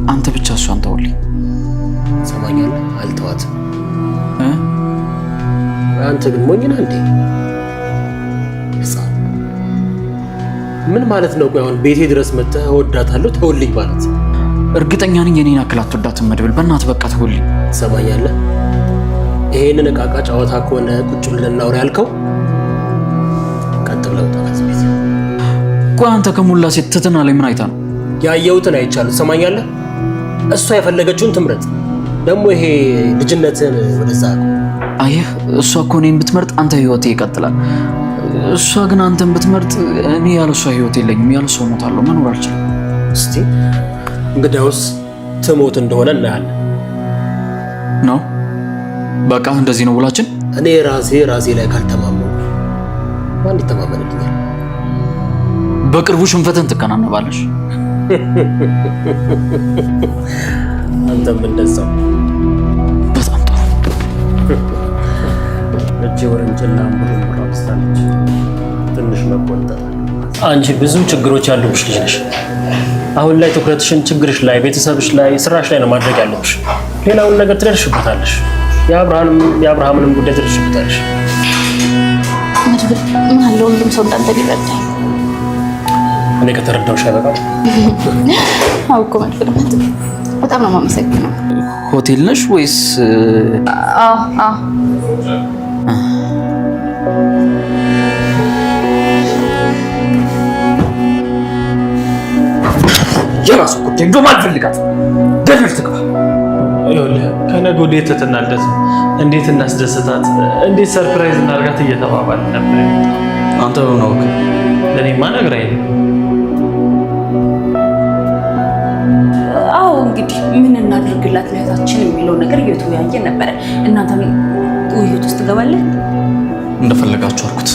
አንተ ብቻ እሷን ተውልኝ። ሰማኛለህ? አልተዋትም። አንተ ግን ሞኝ ነህ እንዴ? ምን ማለት ነው? ቆይ አሁን ቤቴ ድረስ መጥተህ እወዳታለሁ ተውልኝ ማለት? እርግጠኛ ነኝ የኔን አክል አትወዳትም መድብል። በእናትህ በቃ ተውልኝ። ሰማኛለህ? ይሄንን ዕቃ ጨዋታ ከሆነ ቁጭ ብለን እናውራ ያልከው ቀጥ ብለው ተከዝ ቤት። ቆይ አንተ ከሞላ ሴት ትትና ላይ ምን አይታ ነው? ያየሁትን አይቻለሁ። ሰማኛለህ? እሷ የፈለገችውን ትምረጥ። ደግሞ ይሄ ልጅነትን ወደዛ አየህ፣ እሷ እኮ እኔን ብትመርጥ አንተ ህይወቴ ይቀጥላል። እሷ ግን አንተን ብትመርጥ እኔ ያለ እሷ ህይወት የለኝም። ያለ እሷ እሞታለሁ፣ መኖር አልችልም። እስቲ እንግዲያውስ ትሞት እንደሆነ እናያለን ነው። በቃ እንደዚህ ነው ውላችን። እኔ ራሴ ላይ ካልተማመንኩ ማን ይተማመንልኛል? በቅርቡ ሽንፈትን ትከናነባለሽ። አንተም እንደዛው። በጣም ጥሩ። እጄ ወረንጭላ አምቡር አብስታለች። ትንሽ መቆንጠጥ። አንቺ ብዙ ችግሮች ያሉብሽ ልጅ ነሽ። አሁን ላይ ትኩረትሽን ችግርሽ ላይ፣ ቤተሰብሽ ላይ፣ ስራሽ ላይ ነው ማድረግ ያለብሽ። ሌላውን ነገር ትደርሽበታለሽ። የአብርሃምንም ጉዳይ ትደርሽበታለሽ። መድብል ምን አለ ሁሉም ሰው እንዳንተ ቢረዳኝ። እኔ ከተረዳሁሽ አይበቃም? አዎ እኮ መድብል በጣም ነው የማመሰግነው። ሆቴል ነሽ ወይስ? አዎ የራሱ ጉዳይ እንደውም አልፈልጋት። ገደል ትግባ። ይኸውልህ ከነገ ወዲያ ትትናደስ እንዴት እናስደስታት፣ እንዴት ሰርፕራይዝ እናርጋት እየተባባል ነበር። አንተ ነው ለኔማ ነግራኝ። አዎ እንግዲህ ምን እናድርግላት ለእህታችን የሚለው ነገር እየተወያየ ነበረ። እናንተም ውይይት ውስጥ ገባለን። እንደፈለጋችሁ አድርጉት።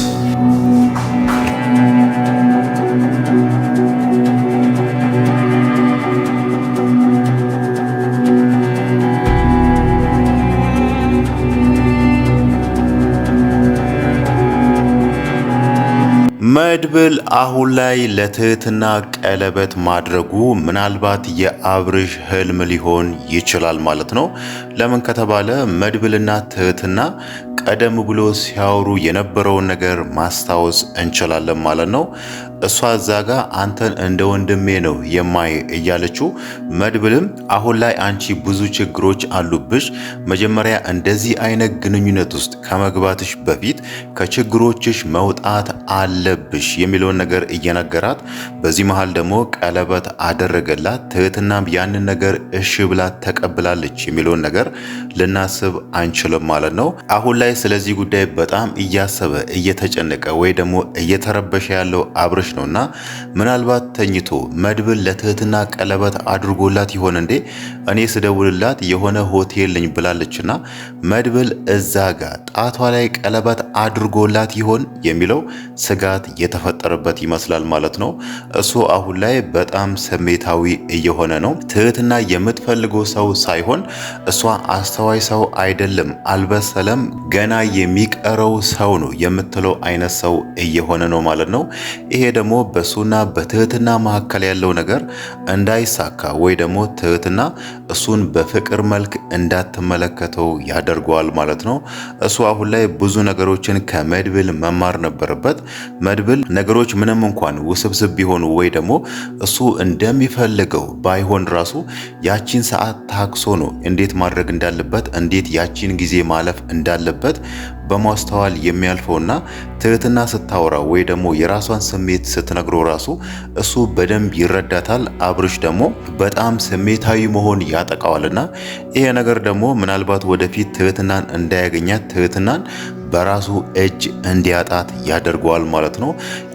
መድብል አሁን ላይ ለትህትና ቀለበት ማድረጉ ምናልባት የአብርሽ ህልም ሊሆን ይችላል ማለት ነው። ለምን ከተባለ መድብልና ትህትና ቀደም ብሎ ሲያወሩ የነበረውን ነገር ማስታወስ እንችላለን ማለት ነው። እሷ እዛ ጋ አንተን እንደ ወንድሜ ነው የማይ እያለችው፣ መድብልም አሁን ላይ አንቺ ብዙ ችግሮች አሉብሽ፣ መጀመሪያ እንደዚህ አይነት ግንኙነት ውስጥ ከመግባትሽ በፊት ከችግሮችሽ መውጣት አለብሽ የሚለውን ነገር እየነገራት፣ በዚህ መሃል ደግሞ ቀለበት አደረገላት። ትህትናም ያንን ነገር እሺ ብላ ተቀብላለች የሚለውን ነገር ልናስብ አንችልም ማለት ነው። አሁን ላይ ስለዚህ ጉዳይ በጣም እያሰበ እየተጨነቀ ወይ ደግሞ እየተረበሸ ያለው አብርሽ ነውና ምናልባት ተኝቶ መድብል ለትህትና ቀለበት አድርጎላት ይሆን እንዴ? እኔ ስደውልላት የሆነ ሆቴል ነኝ ብላለችና መድብል እዛ ጋር ጣቷ ላይ ቀለበት አድርጎላት ይሆን የሚለው ስጋት የተፈጠረበት ይመስላል ማለት ነው። እሱ አሁን ላይ በጣም ስሜታዊ እየሆነ ነው። ትህትና የምትፈልገው ሰው ሳይሆን እሷ አስተዋይ ሰው አይደለም፣ አልበሰለም፣ ገና የሚቀረው ሰው ነው የምትለው አይነት ሰው እየሆነ ነው ማለት ነው። ይሄ ደግሞ በሱና በትህትና መካከል ያለው ነገር እንዳይሳካ ወይ ደግሞ ትህትና እሱን በፍቅር መልክ እንዳትመለከተው ያደርገዋል ማለት ነው። እሱ አሁን ላይ ብዙ ነገሮችን ከመድብል መማር ነበረበት። መድብል ነገሮች ምንም እንኳን ውስብስብ ቢሆኑ ወይ ደግሞ እሱ እንደሚፈልገው ባይሆን ራሱ ያቺን ሰዓት ታክሶ ነው እንዴት ማድረግ እንዳለበት፣ እንዴት ያቺን ጊዜ ማለፍ እንዳለበት በማስተዋል የሚያልፈውና ትህትና ስታወራ ወይ ደግሞ የራሷን ስሜት ስትነግረው ራሱ እሱ በደንብ ይረዳታል። አብርሽ ደግሞ በጣም ስሜታዊ መሆን ያጠቃዋልና ይሄ ነገር ደግሞ ምናልባት ወደፊት ትህትናን እንዳያገኛት፣ ትህትናን በራሱ እጅ እንዲያጣት ያደርገዋል ማለት ነው።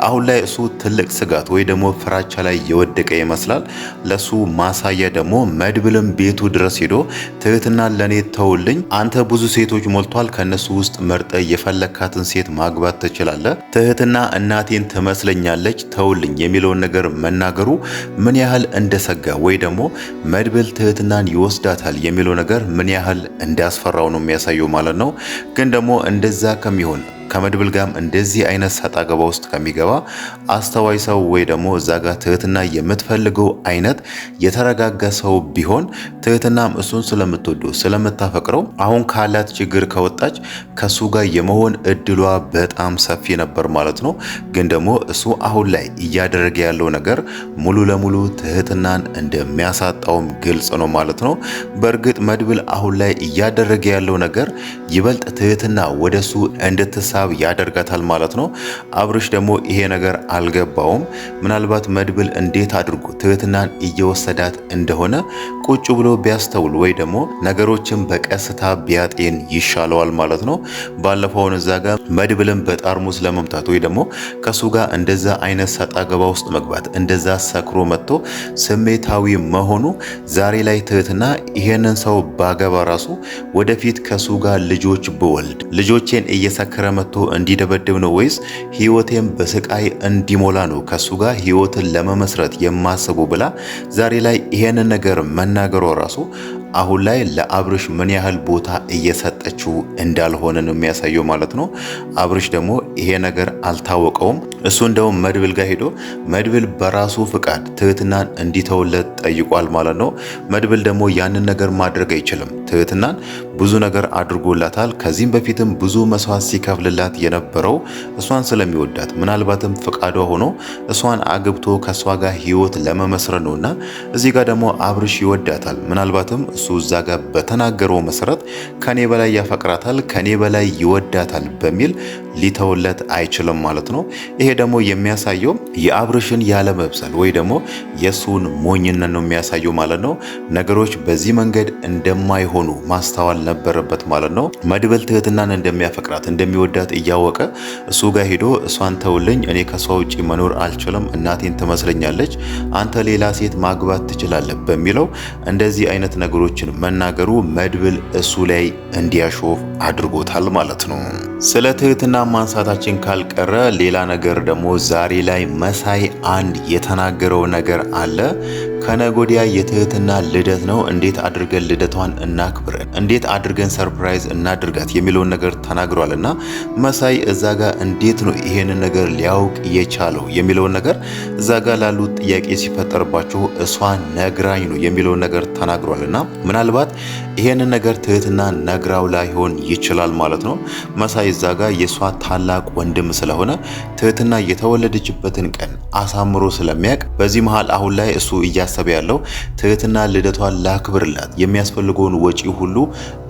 አሁን ላይ እሱ ትልቅ ስጋት ወይ ደግሞ ፍራቻ ላይ የወደቀ ይመስላል። ለሱ ማሳያ ደግሞ መድብልም ቤቱ ድረስ ሄዶ ትህትናን ለኔ ተውልኝ፣ አንተ ብዙ ሴቶች ሞልቷል፣ ከነሱ ውስጥ መርጠ የፈለካትን ሴት ማግባት ትችላለህ፣ ትህትና እናቴን ትመስለኛለች፣ ተውልኝ የሚለውን ነገር መናገሩ ምን ያህል እንደሰጋ ወይ ደግሞ መድብል ትህትናን ይወስዳታል የሚለው ነገር ምን ያህል እንዳስፈራው ነው የሚያሳየው ማለት ነው። ግን ደግሞ እንደዛ ከሚሆን ከመድብል ጋርም እንደዚህ አይነት ሰጣ ገባ ውስጥ ከሚገባ አስተዋይ ሰው ወይ ደግሞ እዛ ጋር ትህትና የምትፈልገው አይነት የተረጋጋ ሰው ቢሆን ትህትናም እሱን ስለምትወደው ስለምታፈቅረው አሁን ካላት ችግር ከወጣች ከሱ ጋር የመሆን እድሏ በጣም ሰፊ ነበር ማለት ነው። ግን ደግሞ እሱ አሁን ላይ እያደረገ ያለው ነገር ሙሉ ለሙሉ ትህትናን እንደሚያሳጣውም ግልጽ ነው ማለት ነው። በእርግጥ መድብል አሁን ላይ እያደረገ ያለው ነገር ይበልጥ ትህትና ወደሱ እንድትሳብ ያደርጋታል ማለት ነው። አብርሽ ደግሞ ይሄ ነገር አልገባውም። ምናልባት መድብል እንዴት አድርጎ ትህትናን እየወሰዳት እንደሆነ ቁጭ ብሎ ቢያስተውል ወይ ደግሞ ነገሮችን በቀስታ ቢያጤን ይሻለዋል ማለት ነው። ባለፈውን እዛ ጋር መድብልን በጠርሙስ ለመምታት ወይ ደግሞ ከሱ ጋር እንደዛ አይነት ሰጣ ገባ ውስጥ መግባት እንደዛ ሰክሮ መጥቶ ስሜታዊ መሆኑ ዛሬ ላይ ትህትና ይሄንን ሰው ባገባ ራሱ ወደፊት ከሱ ጋር ልጆች ብወልድ ልጆቼን እየሰከረ መጥቶ እንዲደበድብ ነው ወይስ ህይወቴን በስቃይ እንዲሞላ ነው ከሱ ጋር ህይወትን ለመመስረት የማስቡ ብላ ዛሬ ላይ ይሄንን ነገር መናገሯ ራሱ አሁን ላይ ለአብርሽ ምን ያህል ቦታ እየሰጠችው እንዳልሆነ ነው የሚያሳየው ማለት ነው። አብርሽ ደግሞ ይሄ ነገር አልታወቀውም። እሱ እንደውም መድብል ጋር ሄዶ መድብል በራሱ ፍቃድ ትህትናን እንዲተውለት ጠይቋል ማለት ነው። መድብል ደግሞ ያንን ነገር ማድረግ አይችልም። ትህትናን ብዙ ነገር አድርጎላታል። ከዚህም በፊትም ብዙ መስዋዕት ሲከፍልላት የነበረው እሷን ስለሚወዳት ምናልባትም ፍቃዷ ሆኖ እሷን አግብቶ ከሷ ጋር ህይወት ለመመስረት ነውና እዚህ ጋር ደግሞ አብርሽ ይወዳታል። ምናልባትም እሱ እዛ ጋር በተናገረው መሰረት ከኔ በላይ ያፈቅራታል፣ ከኔ በላይ ይወዳታል በሚል ሊተውለት አይችልም ማለት ነው። ይሄ ደግሞ የሚያሳየው የአብርሽን ያለመብሰል ወይ ደግሞ የሱን ሞኝነት ነው የሚያሳየው ማለት ነው። ነገሮች በዚህ መንገድ እንደማይሆኑ ማስተዋል ነበረበት ማለት ነው። መድብል ትህትናን እንደሚያፈቅራት እንደሚወዳት እያወቀ እሱ ጋር ሄዶ እሷን ተውልኝ፣ እኔ ከሷ ውጪ መኖር አልችልም፣ እናቴን ትመስለኛለች፣ አንተ ሌላ ሴት ማግባት ትችላለህ በሚለው እንደዚህ አይነት ነገሮችን መናገሩ መድብል እሱ ላይ እንዲያሾፍ አድርጎታል ማለት ነው። ስለ ትህትና ማንሳታችን ካልቀረ ሌላ ነገር ደግሞ ዛሬ ላይ መሳይ አንድ የተናገረው ነገር አለ። ከነጎዲያ የትህትና ልደት ነው፣ እንዴት አድርገን ልደቷን እናክብር፣ እንዴት አድርገን ሰርፕራይዝ እናድርጋት የሚለውን ነገር ተናግሯልና መሳይ እዛ ጋር እንዴት ነው ይሄንን ነገር ሊያውቅ የቻለው የሚለውን ነገር እዛ ጋር ላሉት ጥያቄ ሲፈጠርባቸው እሷ ነግራኝ ነው የሚለውን ነገር ተናግሯልና ምናልባት ይሄንን ነገር ትህትና ነግራው ላይሆን ይችላል ማለት ነው። መሳይ እዛ ጋር የሷ ታላቅ ወንድም ስለሆነ ትህትና የተወለደችበትን ቀን አሳምሮ ስለሚያውቅ በዚህ መሃል አሁን ላይ እሱ እያሰበ ያለው ትህትና ልደቷን ላክብርላት የሚያስፈልገውን ወጪ ሁሉ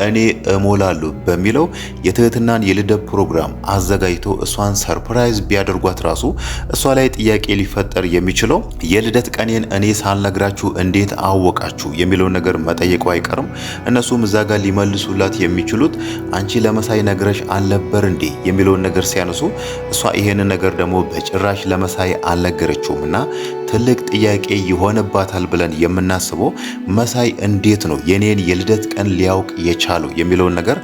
እኔ እሞላለሁ በሚለው የትህትናን የልደት ፕሮግራም አዘጋጅቶ እሷን ሰርፕራይዝ ቢያደርጓት ራሱ እሷ ላይ ጥያቄ ሊፈጠር የሚችለው የልደት ቀኔን እኔ ሳልነግራችሁ እንዴት አወቃችሁ የሚለውን ነገር መጠየቁ አይቀርም። እነሱም እዛ ጋር ሊመልሱላት የሚችሉት አንቺ ለመሳይ ነግረሽ አልነበር እንዴ የሚለውን ነገር ሲያነሱ እሷ ይሄንን ነገር ደግሞ በጭራሽ ለመሳይ አልነገረችውም እና ትልቅ ጥያቄ ይሆንባታል ብለን የምናስበው መሳይ እንዴት ነው የኔን የልደት ቀን ሊያውቅ የቻለው የሚለውን ነገር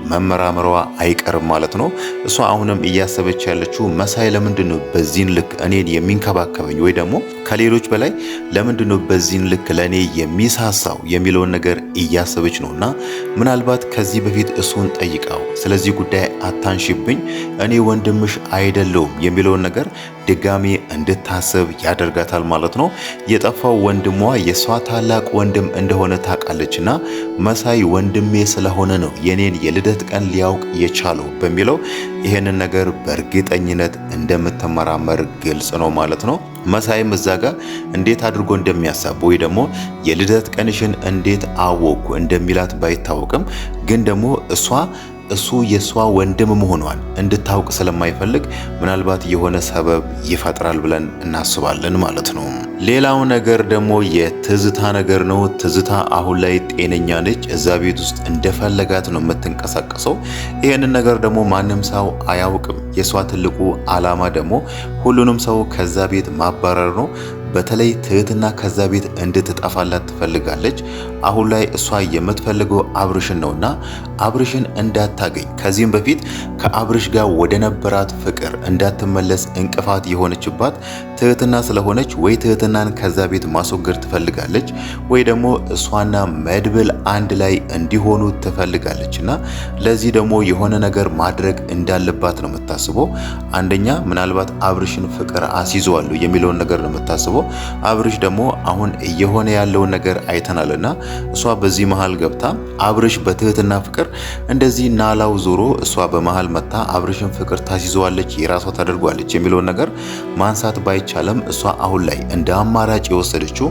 መመራመሯ አይቀርም ማለት ነው። እሷ አሁንም እያሰበች ያለችው መሳይ ለምንድነው በዚህን ልክ እኔን የሚንከባከበኝ ወይ ደግሞ ከሌሎች በላይ ለምንድነው በዚህን ልክ ለኔ የሚሳሳው የሚለውን ነገር እያሰበች ነውና ምናልባት ከዚህ በፊት እሱን ጠይቃው ስለዚህ ጉዳይ አታንሺብኝ፣ እኔ ወንድምሽ አይደለሁም የሚለውን ነገር ድጋሚ እንድታስብ ያደርጋታል ማለት ነው። የጠፋው ወንድሟ የሷ ታላቅ ወንድም እንደሆነ ታውቃለችና መሳይ ወንድሜ ስለሆነ ነው የኔን የልደት ቀን ሊያውቅ የቻለው በሚለው ይሄንን ነገር በእርግጠኝነት እንደምትመራመር ግልጽ ነው ማለት ነው። መሳይም እዛ ጋር እንዴት አድርጎ እንደሚያሳብ ወይ ደግሞ የልደት ቀንሽን እንዴት አወኩ እንደሚላት ባይታወቅም ግን ደግሞ እሱ የሷ ወንድም መሆኗን እንድታውቅ ስለማይፈልግ ምናልባት የሆነ ሰበብ ይፈጥራል ብለን እናስባለን ማለት ነው። ሌላው ነገር ደግሞ የትዝታ ነገር ነው። ትዝታ አሁን ላይ ጤነኛ ነች። እዛ ቤት ውስጥ እንደፈለጋት ነው የምትንቀሳቀሰው። ይሄንን ነገር ደግሞ ማንም ሰው አያውቅም። የሷ ትልቁ ዓላማ ደግሞ ሁሉንም ሰው ከዛ ቤት ማባረር ነው። በተለይ ትህትና ከዛ ቤት እንድትጠፋላት ትፈልጋለች። አሁን ላይ እሷ የምትፈልገው አብርሽን ነውና አብርሽን እንዳታገኝ ከዚህም በፊት ከአብርሽ ጋር ወደ ነበራት ፍቅር እንዳትመለስ እንቅፋት የሆነችባት ትህትና ስለሆነች ወይ ትህትናን ከዛ ቤት ማስወገድ ትፈልጋለች ወይ ደግሞ እሷና መድብል አንድ ላይ እንዲሆኑ ትፈልጋለችና ለዚህ ደግሞ የሆነ ነገር ማድረግ እንዳለባት ነው የምታስበው። አንደኛ ምናልባት አብርሽን ፍቅር አስይዘዋለሁ የሚለውን ነገር ነው የምታስበው። አብርሽ ደግሞ አሁን እየሆነ ያለውን ነገር አይተናልና እሷ በዚህ መሃል ገብታ አብርሽ በትህትና ፍቅር እንደዚህ ናላው ዞሮ እሷ በመሃል መታ አብርሽን ፍቅር ታስይዘዋለች የራሷ ታደርጓለች የሚለውን ነገር ማንሳት ባይቻልም እሷ አሁን ላይ እንደ አማራጭ የወሰደችው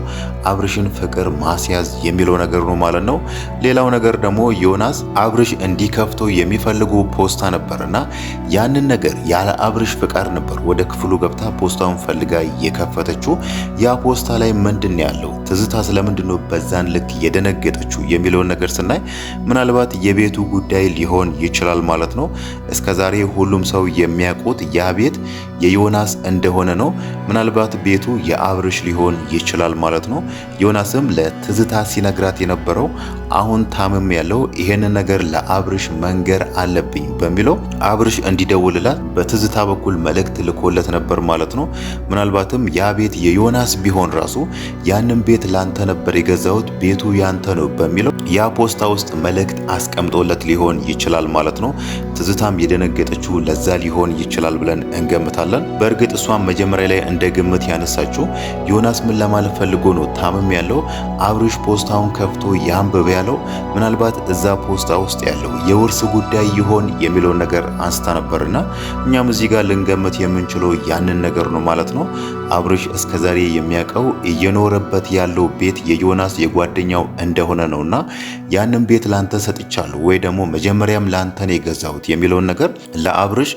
አብርሽን ፍቅር ማስያዝ የሚለው ነገር ነው ማለት ነው። ሌላው ነገር ደግሞ ዮናስ አብርሽ እንዲከፍተው የሚፈልጉ ፖስታ ነበርና ያንን ነገር ያለ አብርሽ ፍቃድ ነበር ወደ ክፍሉ ገብታ ፖስታውን ፈልጋ የከፈተችው። ያ ፖስታ ላይ ምንድን ያለው ትዝታ ስለምንድን ነው በዛን ልክ የደነገጠችው የሚለውን ነገር ስናይ ምናልባት የቤቱ ጉዳይ ሊሆን ይችላል ማለት ነው። እስከዛሬ ሁሉም ሰው የሚያውቁት ያ ቤት የዮናስ እንደሆነ ነው። ምናልባት ቤቱ የአብርሽ ሊሆን ይችላል ማለት ነው። ዮናስም ለትዝታ ሲነግራት የነበረው አሁን ታምም ያለው ይሄንን ነገር ለአብርሽ መንገር አለብኝ በሚለው አብርሽ እንዲደውልላት በትዝታ በኩል መልእክት ልኮለት ነበር ማለት ነው። ምናልባትም ያ ቤት የዮናስ ቢሆን ራሱ ያንን ቤት ላንተ ነበር የገዛሁት ቤቱ ያንተ ነው በሚለው ያ ፖስታ ውስጥ መልእክት አስቀምጦለት ሊሆን ይችላል ማለት ነው። ትዝታም የደነገጠችው ለዛ ሊሆን ይችላል ብለን እንገምታለን። በእርግጥ እሷም መጀመሪያ ላይ እንደ ግምት ያነሳችው ዮናስ ምን ለማለት ፈልጎ ነው ታምም ያለው አብርሽ ፖስታውን ከፍቶ ያንብብ ያለው ምናልባት እዛ ፖስታ ውስጥ ያለው የውርስ ጉዳይ ይሆን የሚለውን ነገር አንስታ ነበርና እኛም እዚህ ጋር ልንገምት የምንችለው ያንን ነገር ነው ማለት ነው። አብርሽ እስከዛሬ የሚያውቀው እየኖረበት ያለው ቤት የዮናስ የጓደኛው እንደሆነ ነውና ያንን ቤት ላንተ ሰጥቻለሁ ወይ ደግሞ መጀመሪያም ላንተ ነው የገዛሁት የሚለውን ነገር ለአብርሽ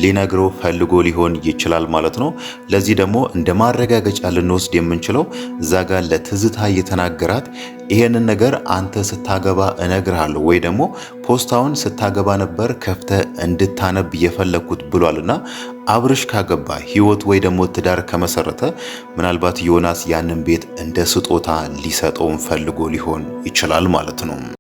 ሊነግረው ፈልጎ ሊሆን ይችላል ማለት ነው። ለዚህ ደግሞ እንደ ማረጋገጫ ልንወስድ የምንችለው እዛ ጋር ለትዝታ የተናገራት ይሄንን ነገር አንተ ስታገባ እነግርሃለሁ ወይ ደግሞ ፖስታውን ስታገባ ነበር ከፍተህ እንድታነብ የፈለኩት ብሏልና አብርሽ ካገባ ህይወት ወይ ደግሞ ትዳር ከመሰረተ ምናልባት ዮናስ ያንን ቤት እንደ ስጦታ ሊሰጠውን ፈልጎ ሊሆን ይችላል ማለት ነው።